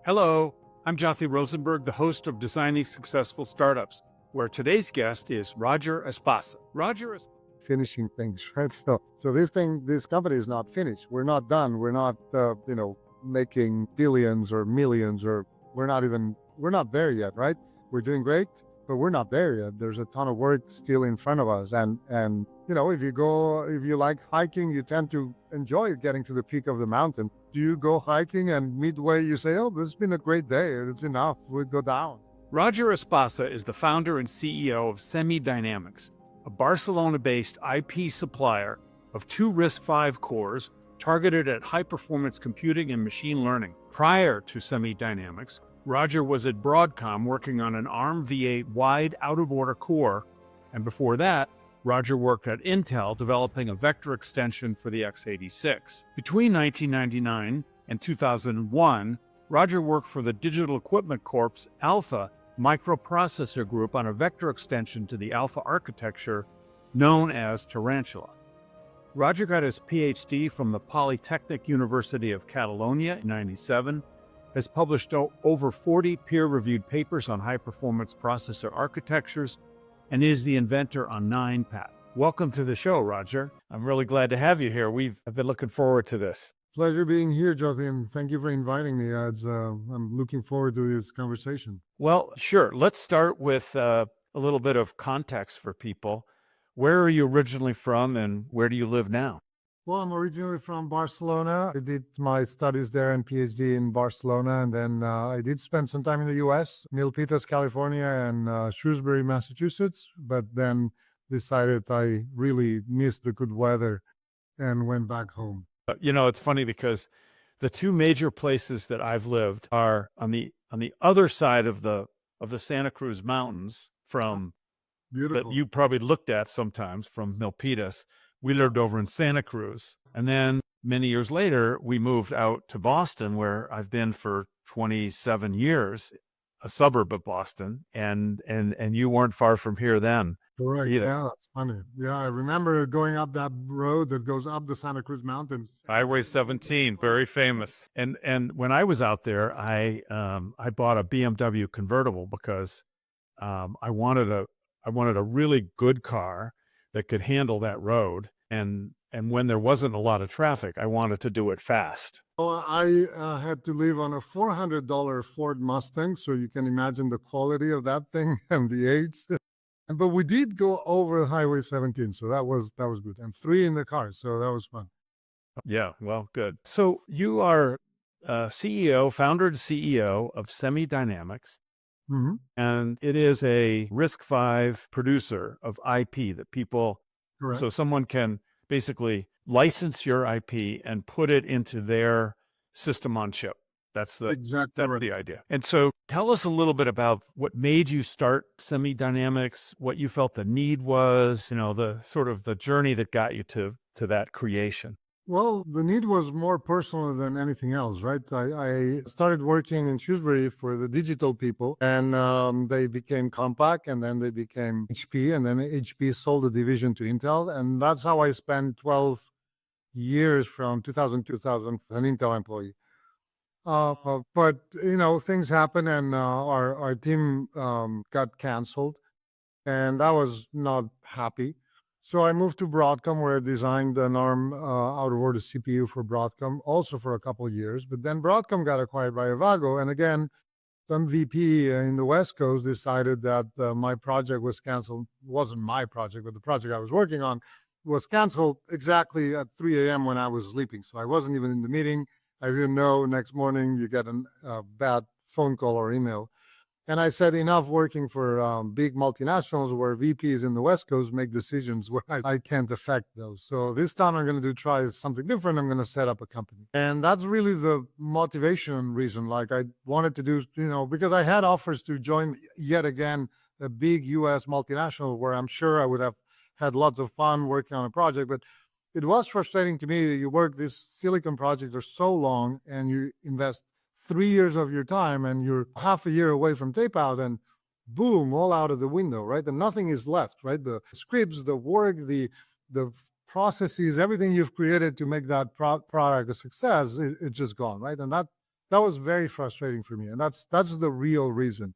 Hello, I'm Jonathan Rosenberg, the host of Designing Successful Startups, where today's guest is Roger Espasa. Finishing things, right? So this company is not finished. We're not done. We're not, making billions or millions, or we're not there yet, right? We're doing great, but we're not there yet. There's a ton of work still in front of us. And if you like hiking, you tend to enjoy getting to the peak of the mountain. Do you go hiking and midway you say, oh, this has been a great day, it's enough, we go down? Roger Espasa is the founder and CEO of Semidynamics, a Barcelona-based IP supplier of two RISC-V cores targeted at high-performance computing and machine learning. Prior to Semidynamics, Roger was at Broadcom working on an ARM v8 wide out-of-order core, and before that, Roger worked at Intel developing a vector extension for the x86. Between 1999 and 2001, Roger worked for the Digital Equipment Corp's Alpha microprocessor group on a vector extension to the Alpha architecture known as Tarantula. Roger got his PhD from the Polytechnic University of Catalonia in 1997, has published over 40 peer-reviewed papers on high-performance processor architectures, and is the inventor on 9 patents. Welcome to the show, Roger. I'm really glad to have you here. I've been looking forward to this. Pleasure being here, Jonathan. Thank you for inviting me. I'm looking forward to this conversation. Well, sure. Let's start with a little bit of context for people. Where are you originally from and where do you live now? Well, I'm originally from Barcelona. I did my studies there and PhD in Barcelona. And then I did spend some time in the US, Milpitas, California, and Shrewsbury, Massachusetts. But then decided I really missed the good weather and went back home. It's funny because the two major places that I've lived are on the other side of the Santa Cruz Mountains from Beautiful. that you probably looked at sometimes from Milpitas. We lived over in Santa Cruz. And then many years later, we moved out to Boston, where I've been for 27 years, a suburb of Boston. And you weren't far from here then. Correct. Either. Yeah, that's funny. Yeah, I remember going up that road that goes up the Santa Cruz Mountains. Highway 17, very famous. And when I was out there, I bought a BMW convertible because I wanted a really good car that could handle that road. And when there wasn't a lot of traffic, I wanted to do it fast. Well, I had to live on a $400 Ford Mustang, so you can imagine the quality of that thing and the age. But we did go over Highway 17, so that was good. And 3 in the car, so that was fun. Yeah, well, good. So you are founder and CEO of Semidynamics. Mm-hmm. And it is a RISC-V producer of IP that people, Correct. So someone can basically license your IP and put it into their system on chip. That's the idea. And so tell us a little bit about what made you start Semidynamics, what you felt the need was, the sort of the journey that got you to that creation. Well, the need was more personal than anything else, right? I started working in Shrewsbury for the digital people, and they became Compaq, and then they became HP, and then HP sold the division to Intel, and that's how I spent 12 years from 2000 to 2000, an Intel employee. But things happen, and our team got canceled, and I was not happy. So I moved to Broadcom, where I designed an ARM out-of-order CPU for Broadcom, also for a couple of years. But then Broadcom got acquired by Avago, and again, some VP in the West Coast decided that my project was canceled. It wasn't my project, but the project I was working on was canceled exactly at 3 a.m. when I was sleeping. So I wasn't even in the meeting. I didn't know. Next morning, you get a bad phone call or email. And I said, enough working for big multinationals where VPs in the West Coast make decisions where I can't affect those. So this time I'm going to try something different. I'm going to set up a company. And that's really the motivation reason. Like I wanted to do, because I had offers to join yet again a big US multinational where I'm sure I would have had lots of fun working on a project. But it was frustrating to me that you work, these silicon projects are so long and you invest 3 years of your time and you're half a year away from tape out, and boom, all out of the window, right? And nothing is left, right? The scripts, the work, the processes, everything you've created to make that product a success, it's just gone, right? And that that was very frustrating for me. And that's the real reason.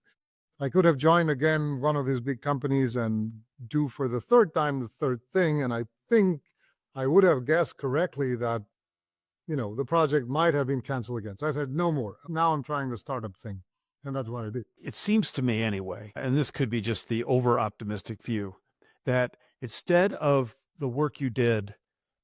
I could have joined again one of these big companies and do for the third time the third thing. And I think I would have guessed correctly that, the project might have been canceled again. So I said, no more. Now I'm trying the startup thing. And that's what I did. It seems to me anyway, and this could be just the over-optimistic view, that instead of the work you did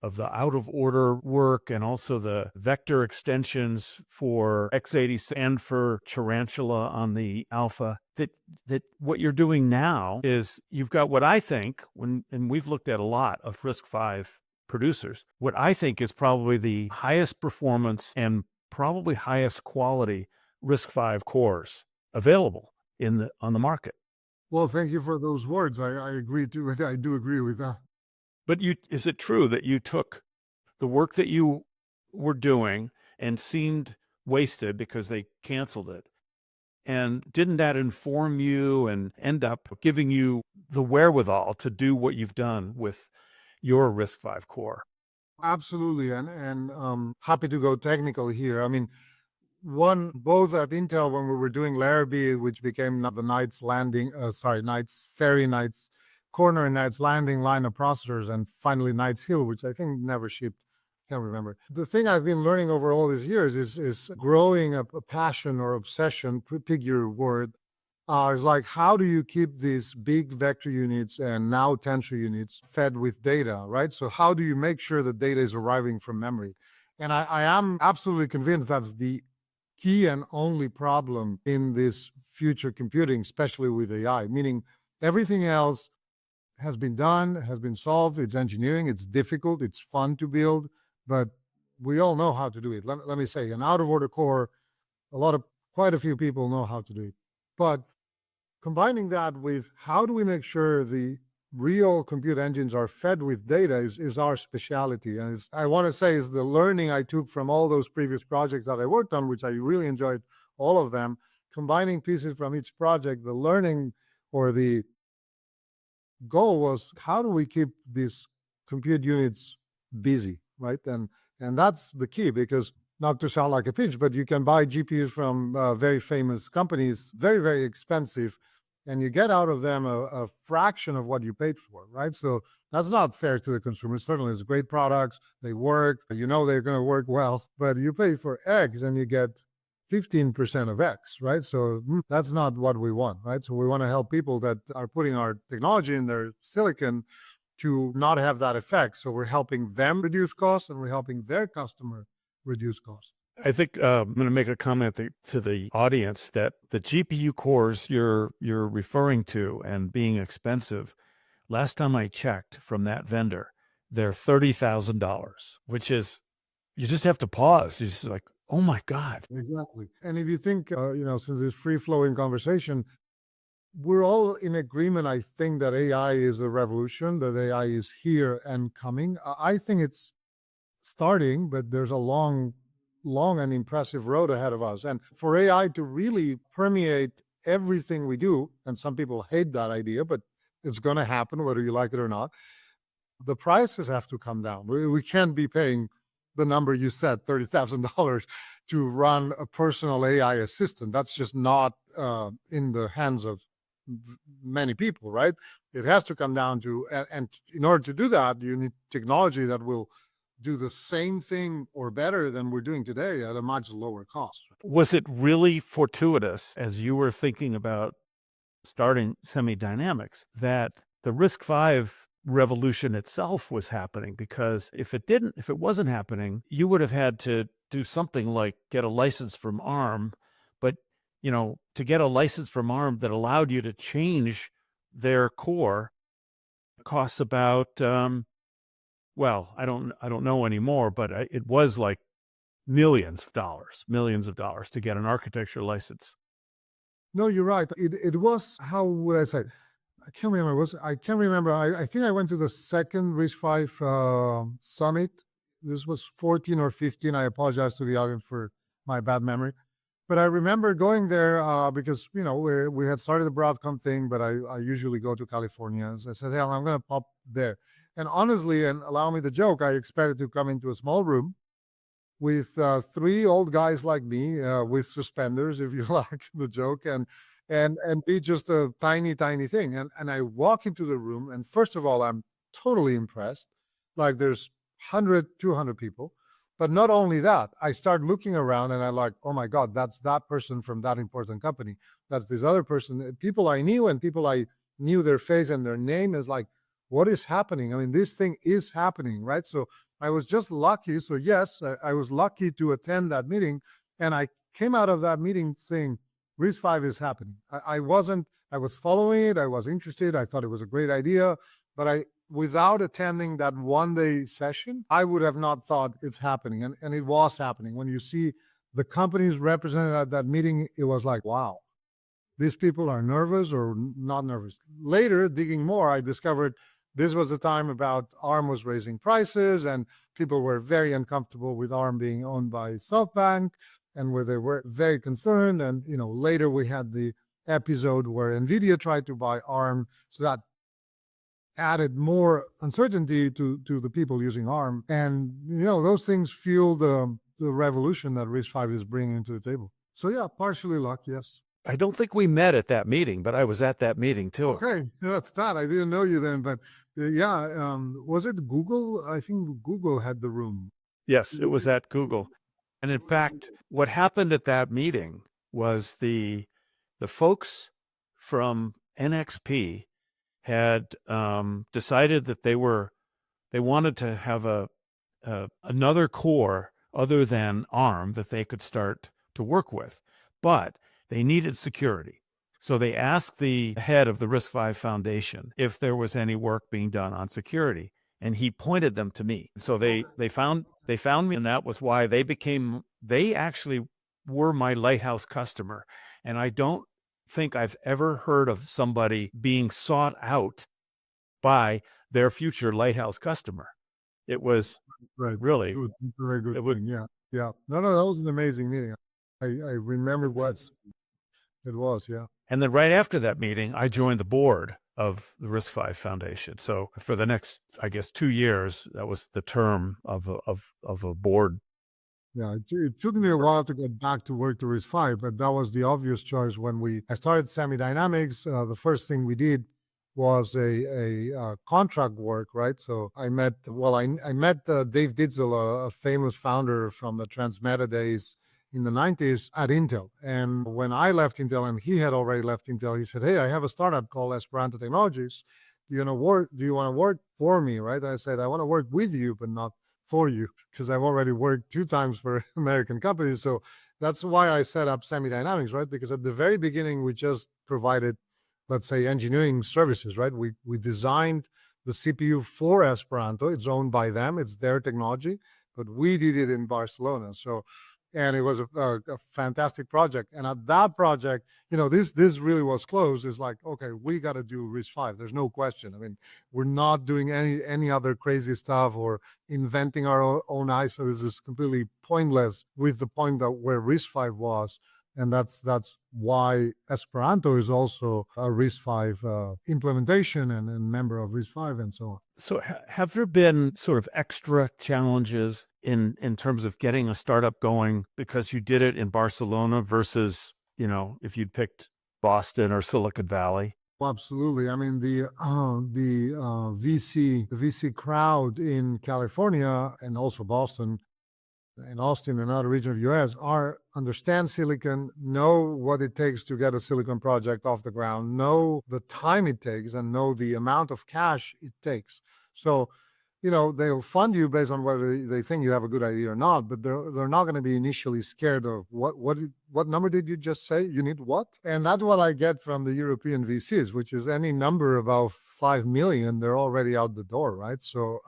of the out-of-order work and also the vector extensions for x86 and for Tarantula on the Alpha, that what you're doing now is you've got what I think, and we've looked at a lot of RISC-V producers, what I think is probably the highest performance and probably highest quality RISC-V cores available on the market. Well, thank you for those words. I agree too. I do agree with that. But is it true that you took the work that you were doing and seemed wasted because they canceled it? And didn't that inform you and end up giving you the wherewithal to do what you've done with your RISC-V core? Absolutely. And happy to go technical here. I mean, both at Intel when we were doing Larrabee, which became the Knights Ferry, Knights Corner, and Knights Landing line of processors, and finally Knights Hill, which I think never shipped. Can't remember. The thing I've been learning over all these years is growing a passion or obsession, pick your word, is like, how do you keep these big vector units and now tensor units fed with data, right? So how do you make sure the data is arriving from memory? And I am absolutely convinced that's the key and only problem in this future computing, especially with AI, meaning everything else has been done, has been solved. It's engineering, it's difficult, it's fun to build, but we all know how to do it. Let me say, an out-of-order core, quite a few people know how to do it. But combining that with how do we make sure the real compute engines are fed with data is our specialty. And I want to say is the learning I took from all those previous projects that I worked on, which I really enjoyed all of them, combining pieces from each project, the learning or the goal was how do we keep these compute units busy, right? And that's the key, because not to sound like a pitch, but you can buy GPUs from very famous companies, very, very expensive, and you get out of them a fraction of what you paid for, right? So that's not fair to the consumer. Certainly, it's great products. They work. They're going to work well, but you pay for X and you get 15% of X, right? So that's not what we want, right? So we want to help people that are putting our technology in their silicon to not have that effect. So we're helping them reduce costs and we're helping their customer reduce costs. I think I'm going to make a comment to the audience that the GPU cores you're referring to and being expensive, last time I checked from that vendor, they're $30,000, which is, you just have to pause. You're just like, oh my God. Exactly. And if you think, since this free-flowing conversation, we're all in agreement, I think, that AI is a revolution, that AI is here and coming. I think it's starting, but there's a long and impressive road ahead of us. And for AI to really permeate everything we do, and some people hate that idea, but it's going to happen whether you like it or not, the prices have to come down. We can't be paying the number you said, $30,000, to run a personal AI assistant. That's just not in the hands of many people, right? It has to come down to, and in order to do that, you need technology that will do the same thing or better than we're doing today at a much lower cost. Was it really fortuitous, as you were thinking about starting Semidynamics, that the RISC-V revolution itself was happening? Because if it wasn't happening, you would have had to do something like get a license from ARM, but to get a license from ARM that allowed you to change their core costs about well, I don't know anymore, but it was like millions of dollars to get an architecture license. No, you're right. It was, how would I say? I can't remember. I can't remember. I think I went to the second RISC-V summit. This was 14 or 15. I apologize to the audience for my bad memory. But I remember going there because, we had started the Broadcom thing, but I usually go to California. So I said, hey, I'm going to pop there. And honestly, and allow me the joke, I expected to come into a small room with three old guys like me with suspenders, if you like the joke, and be just a tiny, tiny thing. And I walk into the room, and first of all, I'm totally impressed. Like there's 100, 200 people. But not only that, I start looking around and I'm like, oh my God, that's that person from that important company. That's this other person. People I knew and people I knew their face and their name is like, what is happening? I mean, this thing is happening, right? So I was just lucky. So yes, I was lucky to attend that meeting. And I came out of that meeting saying, RISC-V is happening. I was following it. I was interested. I thought it was a great idea, but without attending that one-day session, I would have not thought it's happening. And it was happening. When you see the companies represented at that meeting, it was like, wow, these people are nervous or not nervous. Later, digging more, I discovered this was the time about ARM was raising prices and people were very uncomfortable with ARM being owned by SoftBank and where they were very concerned. And, later we had the episode where NVIDIA tried to buy ARM. So that added more uncertainty to the people using ARM. And, those things fuel the revolution that RISC-V is bringing to the table. So yeah, partially luck, yes. I don't think we met at that meeting, but I was at that meeting too. Okay, that's that. I didn't know you then, but was it Google? I think Google had the room. Yes, it was at Google. And in fact, what happened at that meeting was the folks from NXP had decided that they wanted to have another core other than ARM that they could start to work with, but they needed security. So they asked the head of the RISC-V Foundation if there was any work being done on security, and he pointed them to me. So they found me, and that was why they actually were my lighthouse customer. And I don't think I've ever heard of somebody being sought out by their future lighthouse customer. It was really, it was a very good thing. Yeah. No, that was an amazing meeting. I remember it was, yeah. And then right after that meeting, I joined the board of the RISC-V Foundation. So for the next, I guess, 2 years, that was the term of a board. Yeah, it took me a while to get back to work to RISC-V, but that was the obvious choice when I started Semidynamics. The first thing we did was a contract work, right? So I met Dave Ditzel, a famous founder from the Transmeta days in the 90s at Intel. And when I left Intel and he had already left Intel, he said, hey, I have a startup called Esperanto Technologies. Do you want to work for me, right? I said, I want to work with you, but not for you, because I've already worked 2 times for American companies. So that's why I set up Semidynamics, right? Because at the very beginning, we just provided, let's say, engineering services, right? We designed the CPU for Esperanto. It's owned by them. It's their technology, but we did it in Barcelona. And it was a fantastic project. And at that project, this really was closed. It's like, okay, we got to do RISC-V. There's no question. I mean, we're not doing any other crazy stuff or inventing our own ISO. This is completely pointless with the point that where RISC-V was. And that's why Esperanto is also a RISC-V implementation and member of RISC-V and so on. So have there been sort of extra challenges in terms of getting a startup going because you did it in Barcelona versus, if you'd picked Boston or Silicon Valley? Absolutely. I mean, the VC crowd in California and also Boston and Austin and other regions of the US understand silicon, know what it takes to get a silicon project off the ground, know the time it takes, and know the amount of cash it takes. So, they'll fund you based on whether they think you have a good idea or not, but they're not going to be initially scared of what number did you just say? You need what? And that's what I get from the European VCs, which is any number above 5 million, they're already out the door, right? So,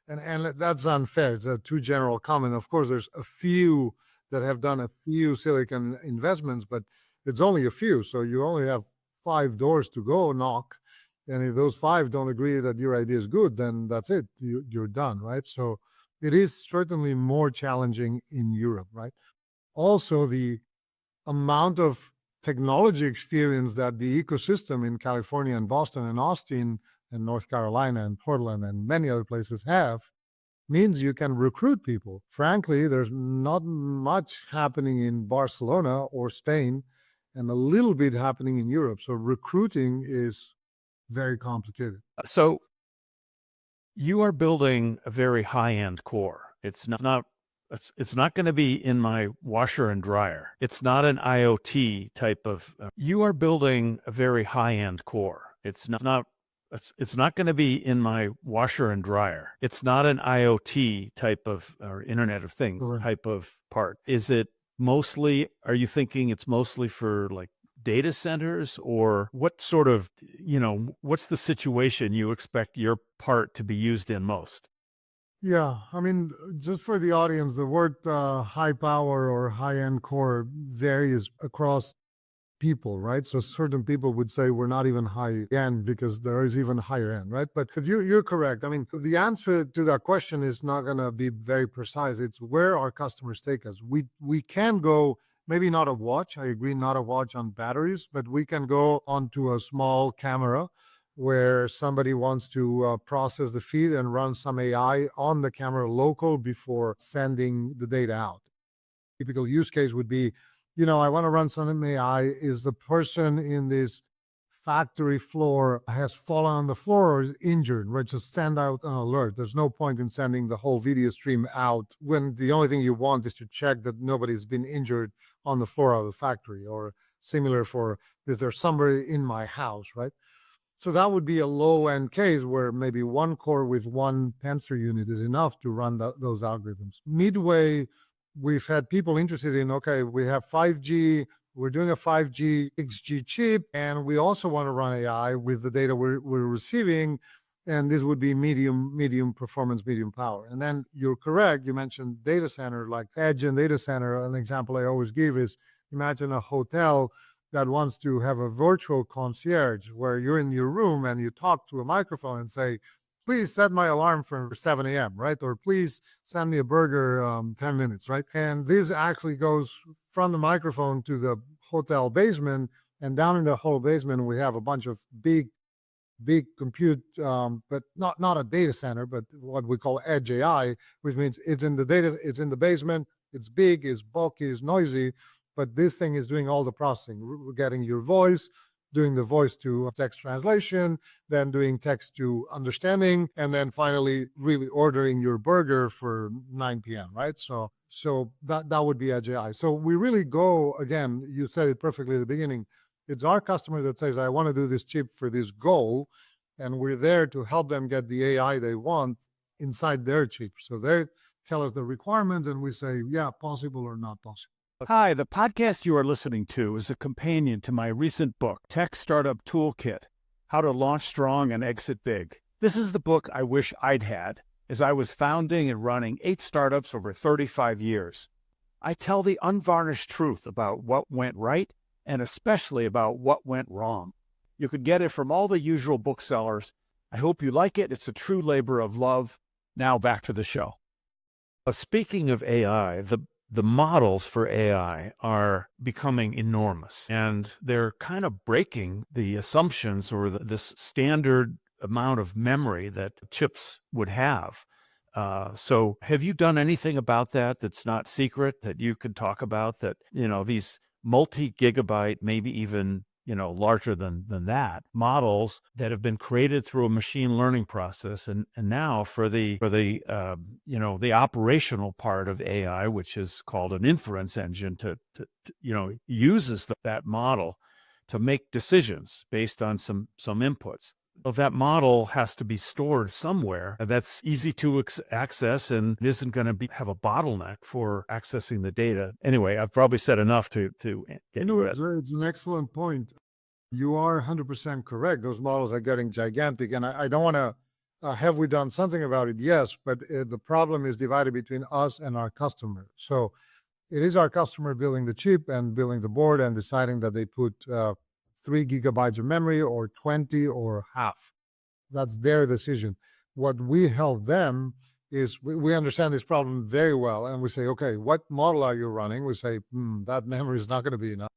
and that's unfair. It's a too general comment. Of course, there's a few that have done a few silicon investments, but it's only a few. So you only have 5 doors to go knock. And if those 5 don't agree that your idea is good, then that's it. You're done, right? So it is certainly more challenging in Europe, right? Also, the amount of technology experience that the ecosystem in California and Boston and Austin and North Carolina and Portland and many other places have means you can recruit people. Frankly, there's not much happening in Barcelona or Spain and a little bit happening in Europe. So recruiting is very complicated. So you are building a very high-end core. It's not going to be in my washer and dryer. It's not an IoT type of. You are building a very high-end core. It's not going to be in my washer and dryer. It's not an IoT type of or Internet of Things Correct. type of part. Is it mostly? Are you thinking it's mostly for like data centers, or what sort of, what's the situation you expect your part to be used in most? Yeah, I mean, just for the audience, the word high power or high end core varies across people, right? So certain people would say we're not even high end because there is even higher end, right? But you're correct. I mean, the answer to that question is not going to be very precise. It's where our customers take us. We can go, maybe not a watch. I agree, not a watch on batteries, but we can go onto a small camera where somebody wants to process the feed and run some AI on the camera local before sending the data out. Typical use case would be, I want to run some AI. Is the person in this factory floor has fallen on the floor or is injured, right? Just send out an alert. There's no point in sending the whole video stream out when the only thing you want is to check that nobody's been injured on the floor of the factory, or similar for, is there somebody in my house, right? So that would be a low-end case where maybe one core with one tensor unit is enough to run those algorithms. Midway, we've had people interested in, okay, we have 5G, we're doing a 5G 6G chip, and we also want to run AI with the data we're receiving, and this would be medium performance, medium power. And then you're correct, you mentioned data center, like edge and data center. An example I always give is, imagine a hotel that wants to have a virtual concierge where you're in your room and you talk to a microphone and say, please set my alarm for 7 a.m., right? Or please send me a burger 10 minutes, right? And this actually goes from the microphone to the hotel basement, and down in the whole basement, we have a bunch of big compute, but not a data center, but what we call edge AI, which means it's in the basement, it's big, it's bulky, it's noisy, but this thing is doing all the processing. We're getting your voice, doing the voice to text translation, then doing text to understanding, and then finally really ordering your burger for 9 p.m., right? So that would be edge AI. So we really go, again, you said it perfectly at the beginning, it's our customer that says, I want to do this chip for this goal, and we're there to help them get the AI they want inside their chip. So they tell us the requirements, and we say, yeah, possible or not possible. Hi, the podcast you are listening to is a companion to my recent book, Tech Startup Toolkit: How to Launch Strong and Exit Big. This is the book I wish I'd had, as I was founding and running 8 startups over 35 years. I tell the unvarnished truth about what went right, and especially about what went wrong. You could get it from all the usual booksellers. I hope you like it. It's a true labor of love. Now back to the show. Speaking of AI, the models for AI are becoming enormous, and they're kind of breaking the assumptions or this standard amount of memory that chips would have. So have you done anything about that that's not secret that you could talk about, that, these multi-gigabyte, maybe even, larger than that, models that have been created through a machine learning process, and now for the operational part of AI, which is called an inference engine, to uses that model to make decisions based on some inputs. Well, that model has to be stored somewhere that's easy to access and isn't going to have a bottleneck for accessing the data. Anyway, I've probably said enough to get to it. It's an excellent point. You are 100% correct. Those models are getting gigantic, and I don't want to, have we done something about it? Yes, but the problem is divided between us and our customer. So it is our customer building the chip and building the board and deciding that they put 3 gigabytes of memory or 20 or half. That's their decision. What we help them is we understand this problem very well, and we say, okay, what model are you running? We say, that memory is not going to be enough.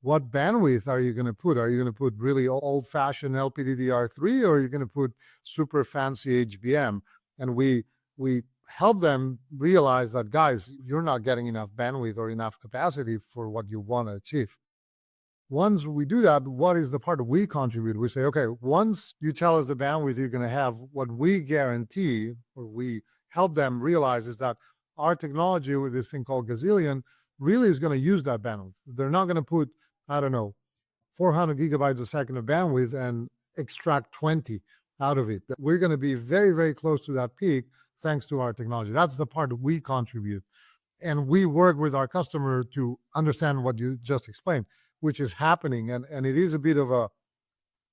What bandwidth are you going to put? Are you going to put really old-fashioned LPDDR3, or are you going to put super fancy HBM? And we help them realize that, guys, you're not getting enough bandwidth or enough capacity for what you want to achieve. Once we do that, what is the part we contribute? We say, okay, once you tell us the bandwidth you're going to have, what we guarantee or we help them realize is that our technology with this thing called Gazillion really is going to use that bandwidth. They're not going to put, I don't know, 400 gigabytes a second of bandwidth and extract 20 out of it. We're going to be very, very close to that peak thanks to our technology. That's the part we contribute. And we work with our customer to understand what you just explained, which is happening. And it is a bit of a,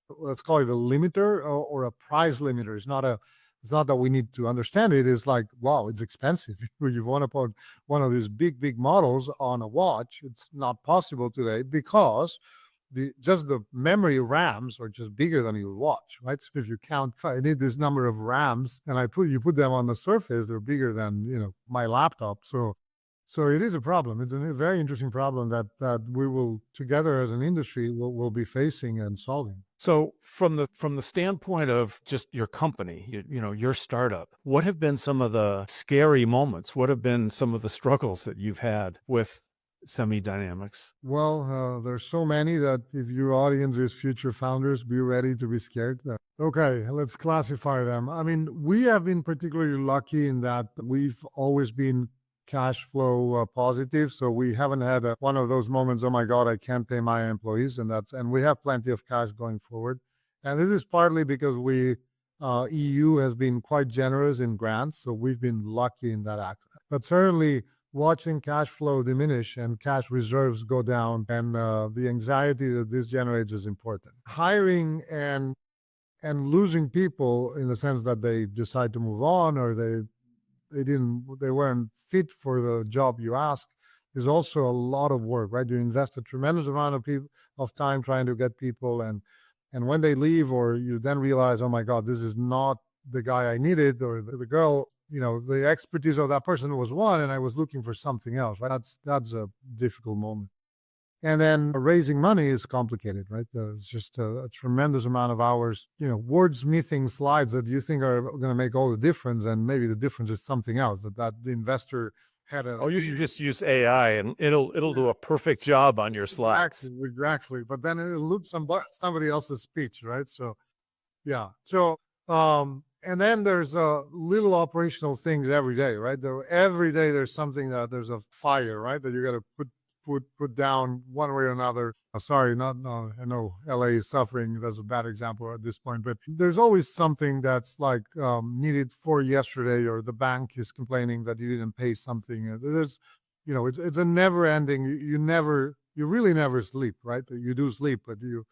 let's call it a limiter or a price limiter. It's not that we need to understand it. It's like, wow, it's expensive. You want to put one of these big models on a watch. It's not possible today because just the memory RAMs are just bigger than your watch, right? So if you count, if I need this number of RAMs and you put them on the surface, they're bigger than my laptop. So it is a problem. It's a very interesting problem that we will together as an industry will be facing and solving. So from the standpoint of just your company, your startup, what have been some of the scary moments? What have been some of the struggles that you've had with Semidynamics? Well, there's so many that if your audience is future founders, be ready to be scared. Okay, let's classify them. I mean, we have been particularly lucky in that we've always been cash flow positive. So we haven't had one of those moments, oh my God, I can't pay my employees. And we have plenty of cash going forward. And this is partly because EU has been quite generous in grants. So we've been lucky in that act. But certainly watching cash flow diminish and cash reserves go down and the anxiety that this generates is important. Hiring and losing people in the sense that they decide to move on or they weren't fit for the job you asked is also a lot of work, right? You invest a tremendous amount of time trying to get people, and when they leave, or you then realize, oh my God, this is not the guy I needed, or the girl, the expertise of that person was one, and I was looking for something else, right? That's a difficult moment. And then raising money is complicated, right? There's just a tremendous amount of hours, wordsmithing slides that you think are going to make all the difference. And maybe the difference is something else that the investor had Oh, you should just use AI and it'll do a perfect job on your slides. Exactly. But then it'll loop somebody else's speech, right? So, yeah. So, and then there's little operational things every day, right? Every day there's something there's a fire, right? That you got to put down one way or another. Sorry, I know LA is suffering. That's a bad example at this point, but there's always something that's like needed for yesterday, or the bank is complaining that you didn't pay something. There's, it's a never ending. You really never sleep, right? You do sleep, but you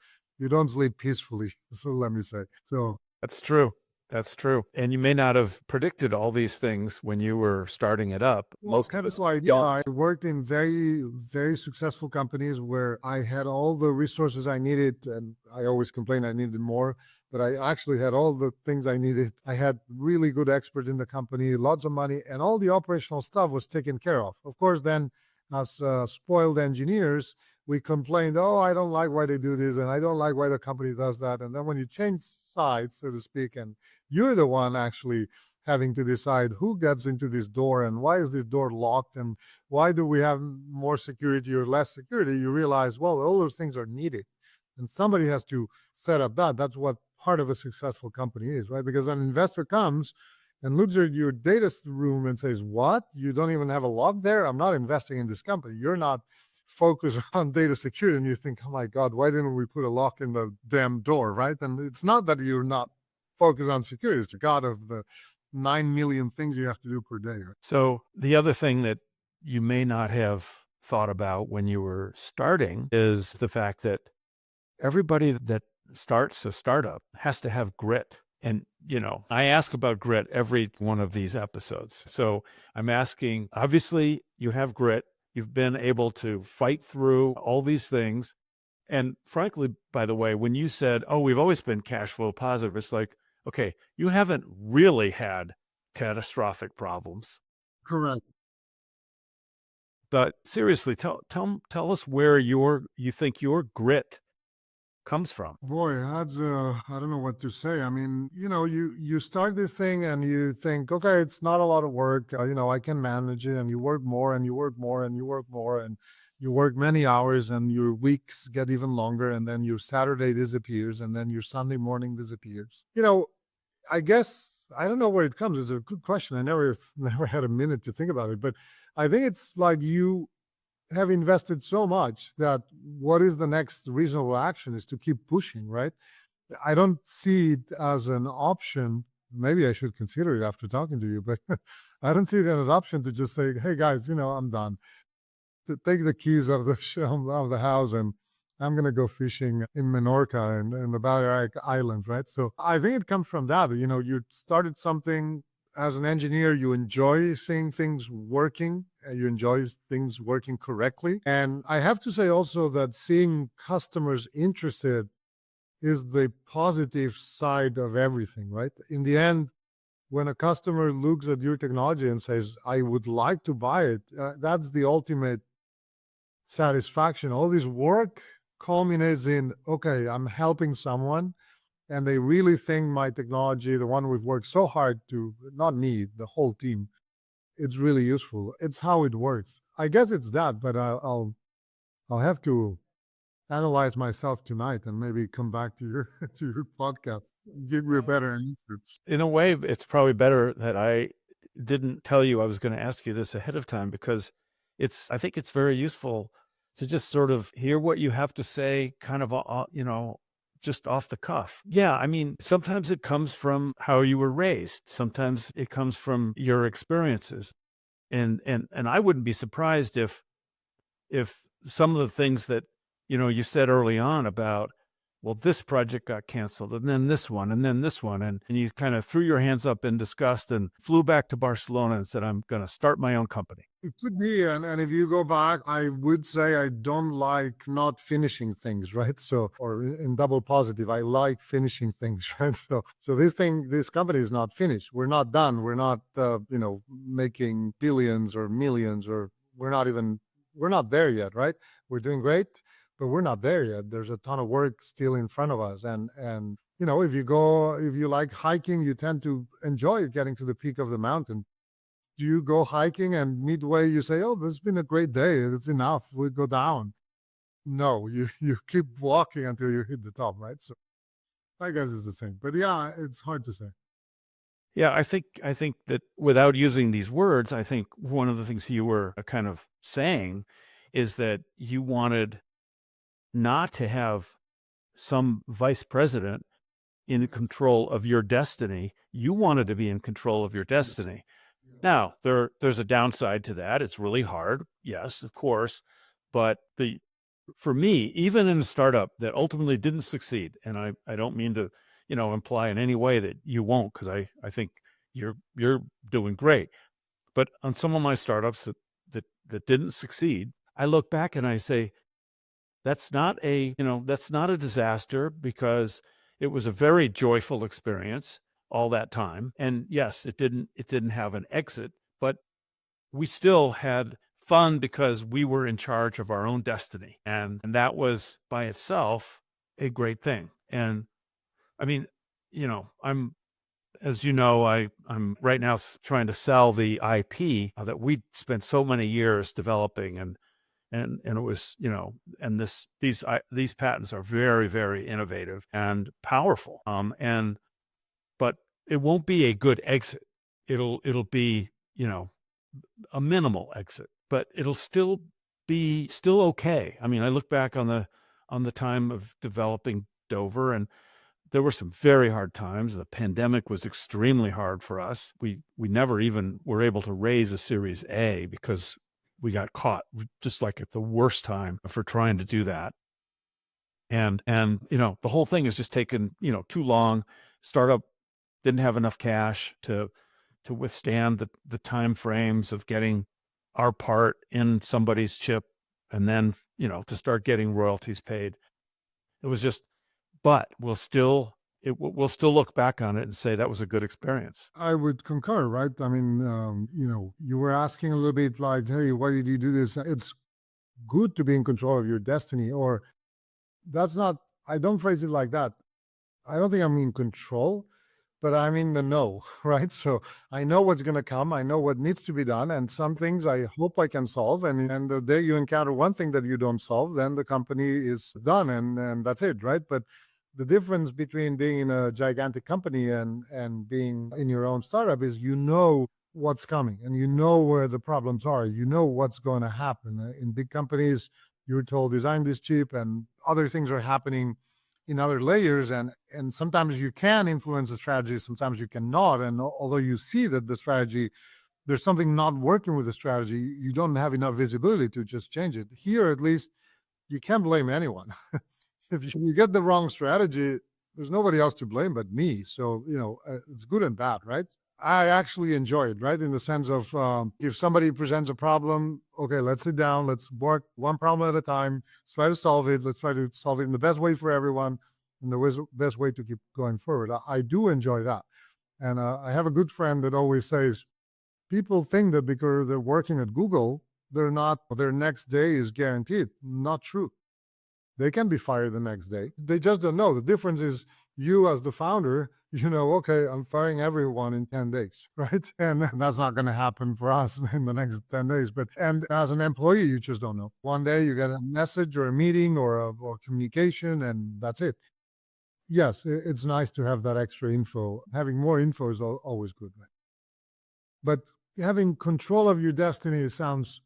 don't sleep peacefully. So let me say. So that's true. That's true. And you may not have predicted all these things when you were starting it up. Well, kind of idea. I worked in very, very successful companies where I had all the resources I needed, and I always complained I needed more, but I actually had all the things I needed. I had really good experts in the company, lots of money, and all the operational stuff was taken care of. Of course, then as spoiled engineers, we complained, oh, I don't like why they do this, and I don't like why the company does that. And then when you change sides, so to speak, and you're the one actually having to decide who gets into this door and why is this door locked and why do we have more security or less security, you realize, well, all those things are needed. And somebody has to set up that. That's what part of a successful company is, right? Because an investor comes and looks at your data room and says, what? You don't even have a lock there? I'm not investing in this company. You're not focused on data security. And you think, oh my God, why didn't we put a lock in the damn door, right? And it's not that you're not focused on security. It's a God of the 9 million things you have to do per day. Right? So the other thing that you may not have thought about when you were starting is the fact that everybody that starts a startup has to have grit. And, I ask about grit every one of these episodes. So I'm asking, obviously you have grit. You've been able to fight through all these things. And frankly, by the way, when you said, oh, we've always been cash flow positive, it's like, okay, you haven't really had catastrophic problems. Correct. But seriously, tell us where you think your grit comes from. Boy, that's I don't know what to say. I mean, you start this thing and you think, okay, it's not a lot of work. I can manage it. And you work more and you work more and you work more and you work many hours and your weeks get even longer. And then your Saturday disappears and then your Sunday morning disappears. I guess I don't know where it comes. It's a good question. I never had a minute to think about it, but I think it's like you have invested so much that what is the next reasonable action is to keep pushing, right? I don't see it as an option. Maybe I should consider it after talking to you, but I don't see it as an option to just say, hey guys, I'm done. To take the keys of the house and I'm going to go fishing in Menorca and in the Balearic Islands, right? So I think it comes from that. You started something as an engineer, you enjoy seeing things working, you enjoy things working correctly. And I have to say also that seeing customers interested is the positive side of everything, right? In the end, when a customer looks at your technology and says, I would like to buy it, that's the ultimate satisfaction. All this work culminates in, okay, I'm helping someone and they really think my technology, the one we've worked so hard to, not me, the whole team, it's really useful. It's how it works. I guess it's that, but I'll have to analyze myself tonight and maybe come back to your to your podcast, give me a better answer. In a way, it's probably better that I didn't tell you I was going to ask you this ahead of time, because I think it's very useful to just sort of hear what you have to say, kind of, just off the cuff. Yeah, I mean, sometimes it comes from how you were raised. Sometimes it comes from your experiences. And I wouldn't be surprised if some of the things that, you said early on about, well, this project got canceled and then this one and then this one. And you kind of threw your hands up in disgust and flew back to Barcelona and said, I'm going to start my own company. It could be, and if you go back, I would say I don't like not finishing things, right? So, or in double positive, I like finishing things, right? So this company is not finished. We're not done. We're not, making billions or millions, or we're not there yet, right? We're doing great, but we're not there yet. There's a ton of work still in front of us, and if you like hiking, you tend to enjoy getting to the peak of the mountain. Do you go hiking and midway you say, oh, it's been a great day, it's enough, we go down? No, you keep walking until you hit the top, right? So I guess it's the same, but yeah, it's hard to say. Yeah, I think that without using these words, I think one of the things you were kind of saying is that you wanted not to have some vice president in control of your destiny. You wanted to be in control of your destiny. Now, there's a downside to that. It's really hard. Yes, of course. But for me, even in a startup that ultimately didn't succeed, and I don't mean to, imply in any way that you won't, because I think you're doing great. But on some of my startups that didn't succeed, I look back and I say, that's not a disaster, because it was a very joyful experience all that time. And yes, it didn't have an exit, but we still had fun because we were in charge of our own destiny. And that was by itself a great thing. And I mean, as you know, I'm right now trying to sell the IP that we spent so many years developing, and it was, and these patents are very, very innovative and powerful. But it won't be a good exit. It'll be, a minimal exit, but it'll still be okay. I mean, I look back on the time of developing Dover, and there were some very hard times. The pandemic was extremely hard for us. We never even were able to raise a Series A because we got caught just like at the worst time for trying to do that. And the whole thing has just taken, too long. Startup didn't have enough cash to withstand the time frames of getting our part in somebody's chip, and then, to start getting royalties paid. It was just, but we'll still look back on it and say that was a good experience. I would concur, right? I mean, you were asking a little bit like, hey, why did you do this? It's good to be in control of your destiny, or that's not I don't phrase it like that. I don't think I'm in control, but I'm in the know, right? So I know what's going to come. I know what needs to be done. And some things I hope I can solve. And the day you encounter one thing that you don't solve, then the company is done and that's it, right? But the difference between being in a gigantic company and being in your own startup is you know what's coming and you know where the problems are. You know what's going to happen. In big companies, you're told design this chip and other things are happening in other layers, and sometimes you can influence the strategy, sometimes you cannot. And although you see that the strategy, there's something not working with the strategy, you don't have enough visibility to just change it. Here, at least, you can't blame anyone. If you get the wrong strategy, there's nobody else to blame but me. So, it's good and bad, right? I actually enjoy it, right? In the sense of if somebody presents a problem, okay, let's sit down, let's work one problem at a time, let's try to solve it, let's try to solve it in the best way for everyone, and the best way to keep going forward. I do enjoy that. And I have a good friend that always says, people think that because they're working at Google, their next day is guaranteed. Not true. They can be fired the next day. They just don't know. The difference is you as the founder, okay, I'm firing everyone in 10 days, right? And that's not going to happen for us in the next 10 days. And as an employee, you just don't know. One day you get a message or a meeting or communication, and that's it. Yes, it's nice to have that extra info. Having more info is always good. Right? But having control of your destiny sounds,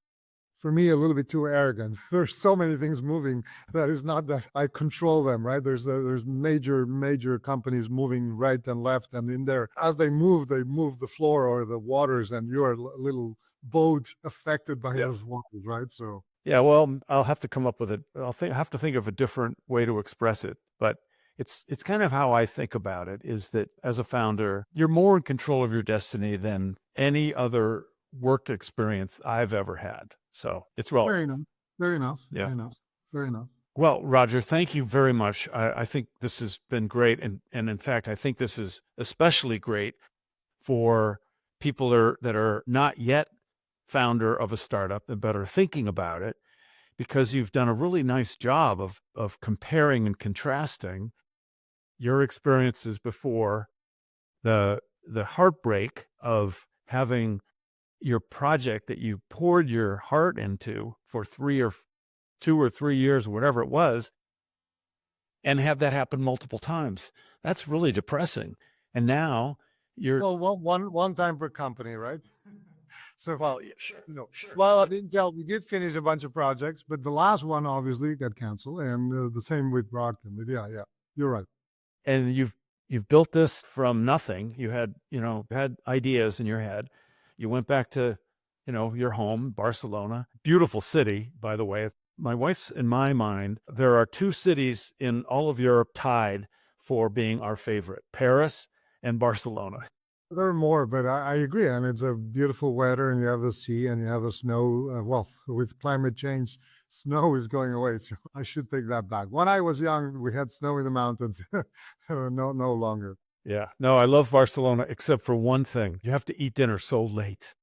for me, a little bit too arrogant. There's so many things moving that is not that I control them, right? There's major companies moving right and left, and in there, as they move the floor or the waters, and you're a little boat affected by those waters, right? So Yeah, well, I'll have to come up with it. Have to think of a different way to express it, but it's kind of how I think about it, is that as a founder, you're more in control of your destiny than any other work experience I've ever had. So it's relevant. Very enough. Well, Roger, thank you very much. I think this has been great. And in fact, I think this is especially great for people that are not yet founder of a startup but are thinking about it, because you've done a really nice job of comparing and contrasting your experiences before, the heartbreak of having your project that you poured your heart into for 2 or 3 years, whatever it was, and have that happen multiple times. That's really depressing. And now you're one time per company, right? So sure. Well, at Intel, we did finish a bunch of projects, but the last one obviously got canceled, and the same with Broadcom. But yeah, you're right. And you've built this from nothing. You had ideas in your head. You went back to your home, Barcelona, beautiful city, by the way. My wife's, in my mind, there are 2 cities in all of Europe tied for being our favorite: Paris and Barcelona. There are more, but I agree. And it's a beautiful weather, and you have the sea, and you have the snow. With climate change, snow is going away. So I should take that back. When I was young, we had snow in the mountains. No longer. Yeah. No, I love Barcelona, except for one thing. You have to eat dinner so late.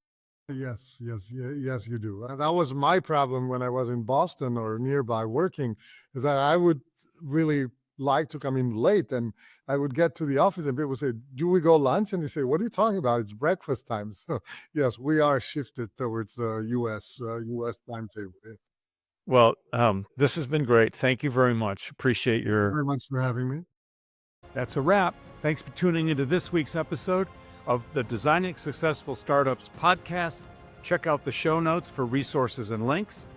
Yes, you do. That was my problem when I was in Boston or nearby working, is that I would really like to come in late, and I would get to the office and people would say, do we go lunch? And they say, what are you talking about? It's breakfast time. So yes, we are shifted towards US timetable. Well, this has been great. Thank you very much. Appreciate Very much for having me. That's a wrap. Thanks for tuning into this week's episode of the Designing Successful Startups podcast. Check out the show notes for resources and links.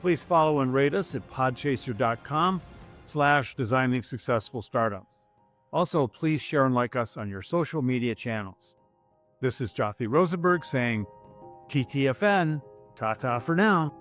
Please follow and rate us at podchaser.com/designing successful startups. Also, please share and like us on your social media channels. This is Jothi Rosenberg saying TTFN, ta-ta for now.